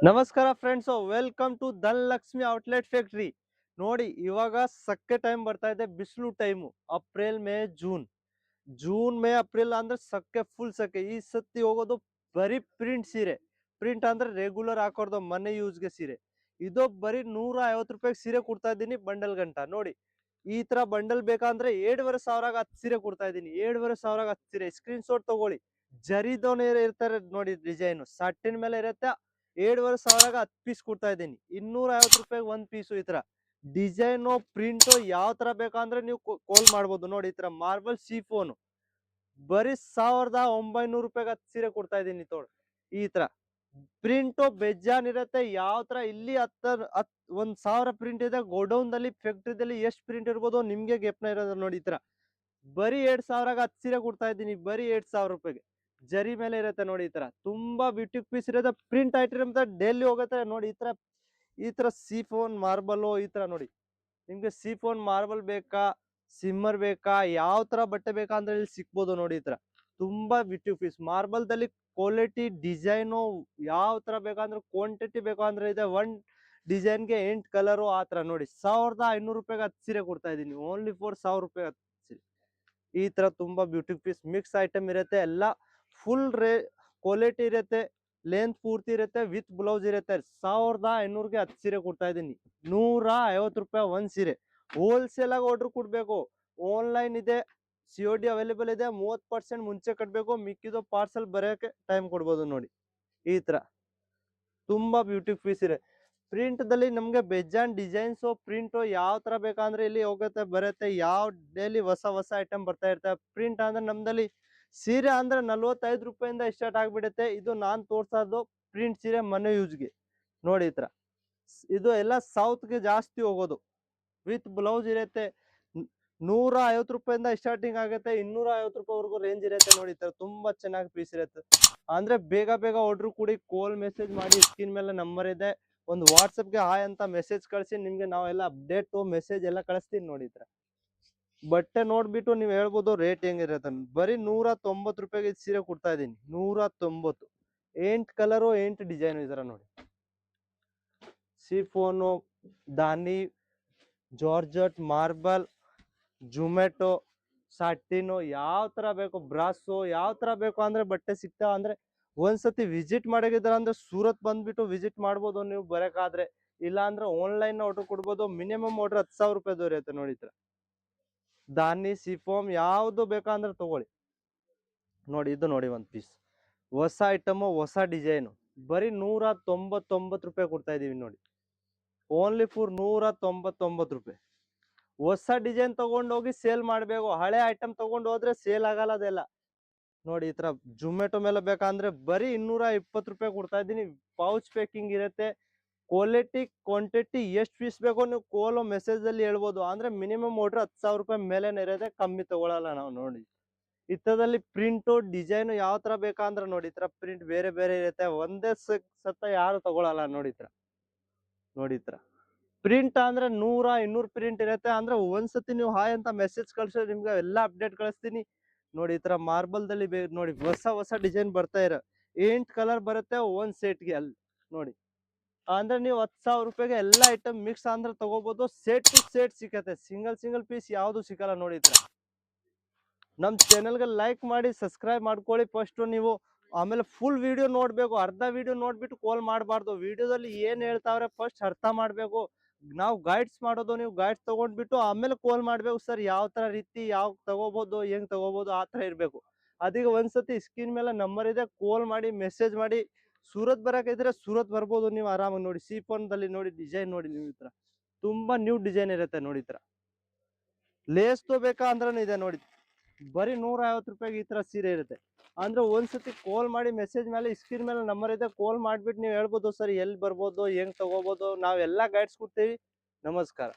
ನಮಸ್ಕಾರ friends, welcome to Dhanalakshmi outlet factory. ನೋಡಿ, ಇವಾಗ ಸಕ್ಕೆ ಟೈಮ್ ಬರ್ತಾ ಇದೆ, ಬಿಸಿಲು time. April May June, June May April ಅಂದ್ರೆ ಸಕ್ಕೆ, ಫುಲ್ ಸಕ್ಕೆ. ಈ ಸತಿ ಹೋಗೋದು ಬರೀ ಪ್ರಿಂಟ್ ಸೀರೆ. ಪ್ರಿಂಟ್ ಅಂದ್ರೆ ರೆಗ್ಯುಲರ್ ಹಾಕೋದು ಮನೆ ಯೂಸ್ಗೆ ಸೀರೆ. ಇದು ಬರೀ 150 ರೂಪಾಯಿ ಸೀರೆ ಕೊಡ್ತಾ ಇದ್ದೀನಿ, ಬಂಡಲ್ ಗಂಟ. ನೋಡಿ, ಈ ತರ ಬಂಡಲ್ ಬೇಕಂದ್ರೆ 7,500 10 ಸೀರೆ ಕೊಡ್ತಾ ಇದ್ದೀನಿ. 7,500 10 ಸೀರೆ. ಸ್ಕ್ರೀನ್ ಶಾಟ್ ತಗೊಳ್ಳಿ. ಜರಿದೋನೆ ಇರ್ತಾರೆ ನೋಡಿ, ಡಿಸೈನ್ ಸಟ್ಟಿನ ಮೇಲೆ ಇರುತ್ತೆ. 7,500 10 ಪೀಸ್ ಕೊಡ್ತಾ ಇದ್ದೀನಿ. 250 ರೂಪಾಯಿ ಒಂದ್ ಪೀಸು. ಈ ತರ ಡಿಸೈನು ಪ್ರಿಂಟು ಯಾವ ತರ ಬೇಕಂದ್ರೆ ನೀವು ಕಾಲ್ ಮಾಡ್ಬೋದು. ನೋಡಿ, ಈ ತರ ಮಾರ್ಬಲ್ ಸೀಫೋನು ಬರೀ 1,900 ರೂಪಾಯಿಗೆ 10 ಸೀರೆ ಕೊಡ್ತಾ ಇದ್ದೀನಿ. ತೋಳ ಈ ತರ ಪ್ರಿಂಟು ಬೆಜ್ಜಾನ್ ಇರುತ್ತೆ. ಯಾವ ತರ ಇಲ್ಲಿ 1,000 ಪ್ರಿಂಟ್ ಇದೆ, ಗೋಡೌನ್ ದಲ್ಲಿ ಫ್ಯಾಕ್ಟ್ರಿದಲ್ಲಿ ಎಷ್ಟು ಪ್ರಿಂಟ್ ಇರ್ಬೋದು ನಿಮ್ಗೆ ಗೆಪ್ನ ಇರೋದು. ನೋಡಿ, ಈ ತರ ಬರೀ 7,000 10 ಸೀರೆ ಕೊಡ್ತಾ ಇದ್ದೀನಿ. ಬರೀ 8,000 ರೂಪಾಯಿಗೆ ಜರಿ ಮೇಲೆ ಇರುತ್ತೆ. ನೋಡಿ, ಈ ತರ ತುಂಬಾ ಬ್ಯೂಟಿ ಪೀಸ್ ಇರುತ್ತೆ. ಪ್ರಿಂಟ್ ಐಟಮ್ ಡೈಲಿ ಹೋಗುತ್ತೆ. ನೋಡಿ, ಈ ತರ ಸೀಫೋನ್ ಮಾರ್ಬಲ್. ಈ ತರ ನೋಡಿ, ನಿಮ್ಗೆ ಸೀಫೋನ್ ಮಾರ್ಬಲ್ ಬೇಕಾ, ಸಿಮ್ಮರ್ ಬೇಕಾ, ಯಾವ ತರ ಬಟ್ಟೆ ಬೇಕಾ ಅಂದ್ರೆ ಇಲ್ಲಿ ಸಿಕ್ಬೋದು. ನೋಡಿ, ಈ ತರ ತುಂಬಾ ಬ್ಯೂಟಿ ಪೀಸ್ ಮಾರ್ಬಲ್ ದಲ್ಲಿ ಕ್ವಾಲಿಟಿ ಡಿಸೈನು ಯಾವ ತರ ಬೇಕಂದ್ರೆ ಕ್ವಾಂಟಿಟಿ ಬೇಕು ಅಂದ್ರೆ ಇದೆ. ಒನ್ ಡಿಸೈನ್ಗೆ 8 ಕಲರು ಆ ತರ. ನೋಡಿ, 1,500 ರೂಪಾಯಿಗೆ 10 ಸೀರೆ ಕೊಡ್ತಾ ಇದ್ದೀನಿ. ಓನ್ಲಿ ಫಾರ್ 1,000 ರೂಪಾಯಿ 10 ಸೀರೆ. ಈ ತರ ತುಂಬಾ ಬ್ಯೂಟಿ ಪೀಸ್ ಮಿಕ್ಸ್ ಐಟಮ್ ಇರುತ್ತೆ. ಎಲ್ಲ ಫುಲ್ ಕ್ವಾಲಿಟಿ ಇರುತ್ತೆ. ಲೆಂತ್ ಪೂರ್ತಿ ಇರುತ್ತೆ. ವಿತ್ ಬ್ಲೌಸ್ ಇರುತ್ತೆ. 1,500ಗೆ 10 ಸೀರೆ ಕೊಡ್ತಾ ಇದ್ದೀನಿ. 150 ರೂಪಾಯಿ ಒಂದ್ ಸೀರೆ. ಹೋಲ್ಸೇಲ್ ಆಗಿ ಆರ್ಡರ್ ಕೊಡ್ಬೇಕು. ಆನ್ಲೈನ್ ಇದೆ, COD ಅವೈಲೇಬಲ್ ಇದೆ. 30% ಮುಂಚೆ ಕಟ್ಬೇಕು. ಮಿಕ್ಕಿದು ಪಾರ್ಸಲ್ ಬರೋಕೆ ಟೈಮ್ ಕೊಡ್ಬೋದು. ನೋಡಿ, ಈ ತರ ತುಂಬಾ ಬ್ಯೂಟಿ ಪೀಸ್ ಇದೆ. ಪ್ರಿಂಟ್ ದಲ್ಲಿ ನಮ್ಗೆ ಬೇಜಾನ್ ಡಿಸೈನ್ಸ್ ಪ್ರಿಂಟ್ ಯಾವ ತರ ಬೇಕಂದ್ರೆ ಇಲ್ಲಿ ಹೋಗುತ್ತೆ ಬರುತ್ತೆ. ಯಾವ ಡೈಲಿ ಹೊಸ ಹೊಸ ಐಟಮ್ ಬರ್ತಾ ಇರ್ತವೆ. ಪ್ರಿಂಟ್ ಅಂದ್ರೆ ನಮ್ದಲ್ಲಿ ಸೀರೆ ಅಂದ್ರೆ 45 ರೂಪಾಯಿಂದ ಸ್ಟಾರ್ಟ್ ಆಗ್ಬಿಡುತ್ತೆ. ಇದು ನಾನ್ ತೋರ್ಸೋದು ಪ್ರಿಂಟ್ ಸೀರೆ ಮನೆ ಯೂಸ್ಗೆ. ನೋಡಿ, ಈ ತರ ಇದು ಎಲ್ಲ ಸೌತ್ ಗೆ ಜಾಸ್ತಿ ಹೋಗೋದು. ವಿತ್ ಬ್ಲೌಸ್ ಇರುತ್ತೆ. 150 ರೂಪಾಯಿಂದ ಸ್ಟಾರ್ಟಿಂಗ್ ಆಗುತ್ತೆ. 250 ರೂಪಾಯಿವರೆಗೂ ರೇಂಜ್ ಇರುತ್ತೆ. ನೋಡಿ, ಈ ತರ ತುಂಬಾ ಚೆನ್ನಾಗಿ ಪೀಸ್ ಇರುತ್ತೆ. ಅಂದ್ರೆ ಬೇಗ ಬೇಗ ಆರ್ಡರ್ ಕೊಡಿ. ಕಾಲ್ ಮೆಸೇಜ್ ಮಾಡಿ. ಸ್ಕ್ರೀನ್ ಮೇಲೆ ನಂಬರ್ ಇದೆ. ಒಂದು ವಾಟ್ಸಪ್ಗೆ ಹಾಯ್ ಅಂತ ಮೆಸೇಜ್ ಕಳಿಸಿ. ನಿಮ್ಗೆ ನಾವೆಲ್ಲ ಅಪ್ಡೇಟ್ ಮೆಸೇಜ್ ಎಲ್ಲ ಕಳಿಸ್ತೀನಿ. ನೋಡಿ, ಈ ತರ ಬಟ್ಟೆ ನೋಡ್ಬಿಟ್ಟು ನೀವು ಹೇಳ್ಬೋದು ರೇಟ್ ಹೆಂಗಿರುತ್ತೆ. ಬರೀ 190 ರೂಪಾಯಿಗೆ ಸೀರೆ ಕೊಡ್ತಾ ಇದೀನಿ. 190. 8 ಕಲರು 8 ಡಿಸೈನ್ ಇದರ. ನೋಡಿ, ಸಿಫೋನು, ದಾನಿ, ಜಾರ್ಜಟ್, ಮಾರ್ಬಲ್, ಜುಮೆಟೊ, ಸಾಟಿನು ಯಾವ ತರ ಬೇಕು, ಬ್ರಾಸು ಯಾವ ತರ ಬೇಕು ಅಂದ್ರೆ ಬಟ್ಟೆ ಸಿಗ್ತಾವ. ಅಂದ್ರೆ ಒಂದ್ಸತಿ ವಿಸಿಟ್ ಮಾಡಿದ್ರ ಅಂದ್ರೆ ಸೂರತ್ ಬಂದ್ಬಿಟ್ಟು ವಿಸಿಟ್ ಮಾಡ್ಬೋದು ನೀವು ಬರಕಾದ್ರೆ. ಇಲ್ಲ ಅಂದ್ರೆ ಆನ್ಲೈನ್ ಆರ್ಡರ್ ಕೊಡ್ಬೋದು. ಮಿನಿಮಮ್ ಆರ್ಡರ್ 10,000 ರೂಪಾಯಿ ದೊರೆಯುತ್ತೆ. ನೋಡಿ, ಈ ತರ ದಾನಿ ಸಿಫೋಮ್ ಯಾವ್ದು ಬೇಕಂದ್ರೆ ತಗೊಳ್ಳಿ. ನೋಡಿ, ಇದು ನೋಡಿ ಒಂದ್ ಪೀಸ್ ಹೊಸ ಐಟಮ್, ಹೊಸ ಡಿಸೈನ್. ಬರೀ 199 ರೂಪಾಯಿ ಕೊಡ್ತಾ ಇದೀವಿ. ನೋಡಿ, ಓನ್ಲಿ ಫಾರ್ 199 ರೂಪಾಯಿ. ಹೊಸ ಡಿಸೈನ್ ತಗೊಂಡೋಗಿ ಸೇಲ್ ಮಾಡ್ಬೇಕು. ಹಳೆ ಐಟಮ್ ತಗೊಂಡ್ ಹೋದ್ರೆ ಸೇಲ್ ಆಗಲ್ಲ ಅದೆಲ್ಲ. ನೋಡಿ, ಈ ತರ ಜೊಮ್ಯಾಟೊ ಮೇಲೆ ಬೇಕಂದ್ರೆ ಬರೀ 220 ರೂಪಾಯಿ ಕೊಡ್ತಾ ಇದ್ದೀನಿ. ಪೌಚ್ ಪ್ಯಾಕಿಂಗ್ ಇರುತ್ತೆ. ಕ್ವಾಲಿಟಿ ಕ್ವಾಂಟಿಟಿ ಎಷ್ಟು ಪೀಸ್ ಬೇಕೋ ನೀವು ಕೋಲು ಮೆಸೇಜ್ ಅಲ್ಲಿ ಹೇಳ್ಬೋದು. ಅಂದ್ರೆ ಮಿನಿಮಮ್ ಆರ್ಡರ್ 10,000 ರೂಪಾಯಿ ಮೇಲೆನೆ ಇರುತ್ತೆ. ಕಮ್ಮಿ ತಗೊಳಲ್ಲ ನಾವು. ನೋಡಿ, ಇತ್ತದಲ್ಲಿ ಪ್ರಿಂಟು ಡಿಸೈನ್ ಯಾವ ತರ ಬೇಕಂದ್ರೆ ನೋಡಿ, ಈ ತರ ಪ್ರಿಂಟ್ ಬೇರೆ ಬೇರೆ ಇರುತ್ತೆ. ಒಂದೇ ಸತ್ತ ಯಾರು ತಗೊಳಲ್ಲ. ನೋಡಿ, ಈ ತರ ನೋಡಿ, ಈ ತರ ಪ್ರಿಂಟ್ ಅಂದ್ರೆ 100-200 ಪ್ರಿಂಟ್ ಇರುತ್ತೆ. ಅಂದ್ರೆ ಒಂದ್ಸತಿ ನೀವು ಹಾಯ್ ಅಂತ ಮೆಸೇಜ್ ಕಳ್ಸಿದ್ರೆ ನಿಮ್ಗೆ ಎಲ್ಲ ಅಪ್ಡೇಟ್ ಕಳಿಸ್ತೀನಿ. ನೋಡಿ, ಈ ತರ ಮಾರ್ಬಲ್ ದಲ್ಲಿ ನೋಡಿ ಹೊಸ ಹೊಸ ಡಿಸೈನ್ ಬರ್ತಾ ಇರೋ 8 ಕಲರ್ ಬರುತ್ತೆ ಒಂದ್ ಸೆಟ್ಗೆ. ಅಲ್ಲಿ ನೋಡಿ, ಅಂದ್ರೆ ನೀವು 10,000 ರೂಪಾಯಿಗೆ ಎಲ್ಲ ಐಟಮ್ ಮಿಕ್ಸ್ ಅಂದ್ರೆ ತಗೋಬಹುದು. ಸೆಟ್ ಟು ಸೆಟ್ ಸಿಕ್ಕತ್ತೆ. ಸಿಂಗಲ್ ಸಿಂಗಲ್ ಪೀಸ್ ಯಾವ್ದು ಸಿಕ್ಕಲ್ಲ. ನೋಡಿ, ಈ ತರ ನಮ್ ಚಾನೆಲ್ಗೆ ಲೈಕ್ ಮಾಡಿ, ಸಬ್ಸ್ಕ್ರೈಬ್ ಮಾಡ್ಕೊಳ್ಳಿ ಫಸ್ಟ್ ನೀವು. ಆಮೇಲೆ ಫುಲ್ ವಿಡಿಯೋ ನೋಡ್ಬೇಕು. ಅರ್ಧ ವಿಡಿಯೋ ನೋಡ್ಬಿಟ್ಟು ಕಾಲ್ ಮಾಡಬಾರ್ದು. ವಿಡಿಯೋದಲ್ಲಿ ಏನ್ ಹೇಳ್ತಾವ್ರೆ ಫಸ್ಟ್ ಅರ್ಥ ಮಾಡ್ಬೇಕು. ನಾವು ಗೈಡ್ಸ್ ಮಾಡೋದು, ನೀವು ಗೈಡ್ಸ್ ತಗೊಂಡ್ಬಿಟ್ಟು ಆಮೇಲೆ ಕಾಲ್ ಮಾಡ್ಬೇಕು. ಸರ್ ಯಾವ ತರ ರೀತಿ ಯಾವ ತಗೋಬಹುದು, ಹೆಂಗ್ ತಗೋಬಹುದು ಆ ತರ ಇರ್ಬೇಕು. ಅದೀಗ ಒಂದ್ಸತಿ ಸ್ಕ್ರೀನ್ ಮೇಲೆ ನಂಬರ್ ಇದೆ, ಕಾಲ್ ಮಾಡಿ, ಮೆಸೇಜ್ ಮಾಡಿ. ಸೂರತ್ ಬರಕಿದ್ರೆ ಸೂರತ್ ಬರ್ಬೋದು ನೀವು ಆರಾಮಾಗಿ. ನೋಡಿ, ಸೀಫೋನ್ ದಲ್ಲಿ ನೋಡಿ ಡಿಸೈನ್ ನೋಡಿ ನೀವು. ಈ ತರ ತುಂಬಾ ನ್ಯೂ ಡಿಸೈನ್ ಇರುತ್ತೆ. ನೋಡಿ, ಈ ತರ ಲೇಸ್ ತಗೋಬೇಕಾ ಅಂದ್ರೆ ಇದೆ. ನೋಡಿ, ಬರೀ 150 ರೂಪಾಯಿಗೆ ಈ ತರ ಸೀರೆ ಇರುತ್ತೆ. ಅಂದ್ರೆ ಒಂದ್ಸತಿ ಕಾಲ್ ಮಾಡಿ, ಮೆಸೇಜ್ ಮೇಲೆ ಸ್ಕ್ರೀನ್ ಮೇಲೆ ನಂಬರ್ ಇದೆ, ಕಾಲ್ ಮಾಡ್ಬಿಟ್ಟು ನೀವು ಹೇಳ್ಬೋದು ಸರ್ ಎಲ್ಲಿ ಬರ್ಬೋದು, ಹೆಂಗ್ ತಗೋಬಹುದು. ನಾವೆಲ್ಲ ಗೈಡ್ಸ್ ಕೊಡ್ತೀವಿ. ನಮಸ್ಕಾರ.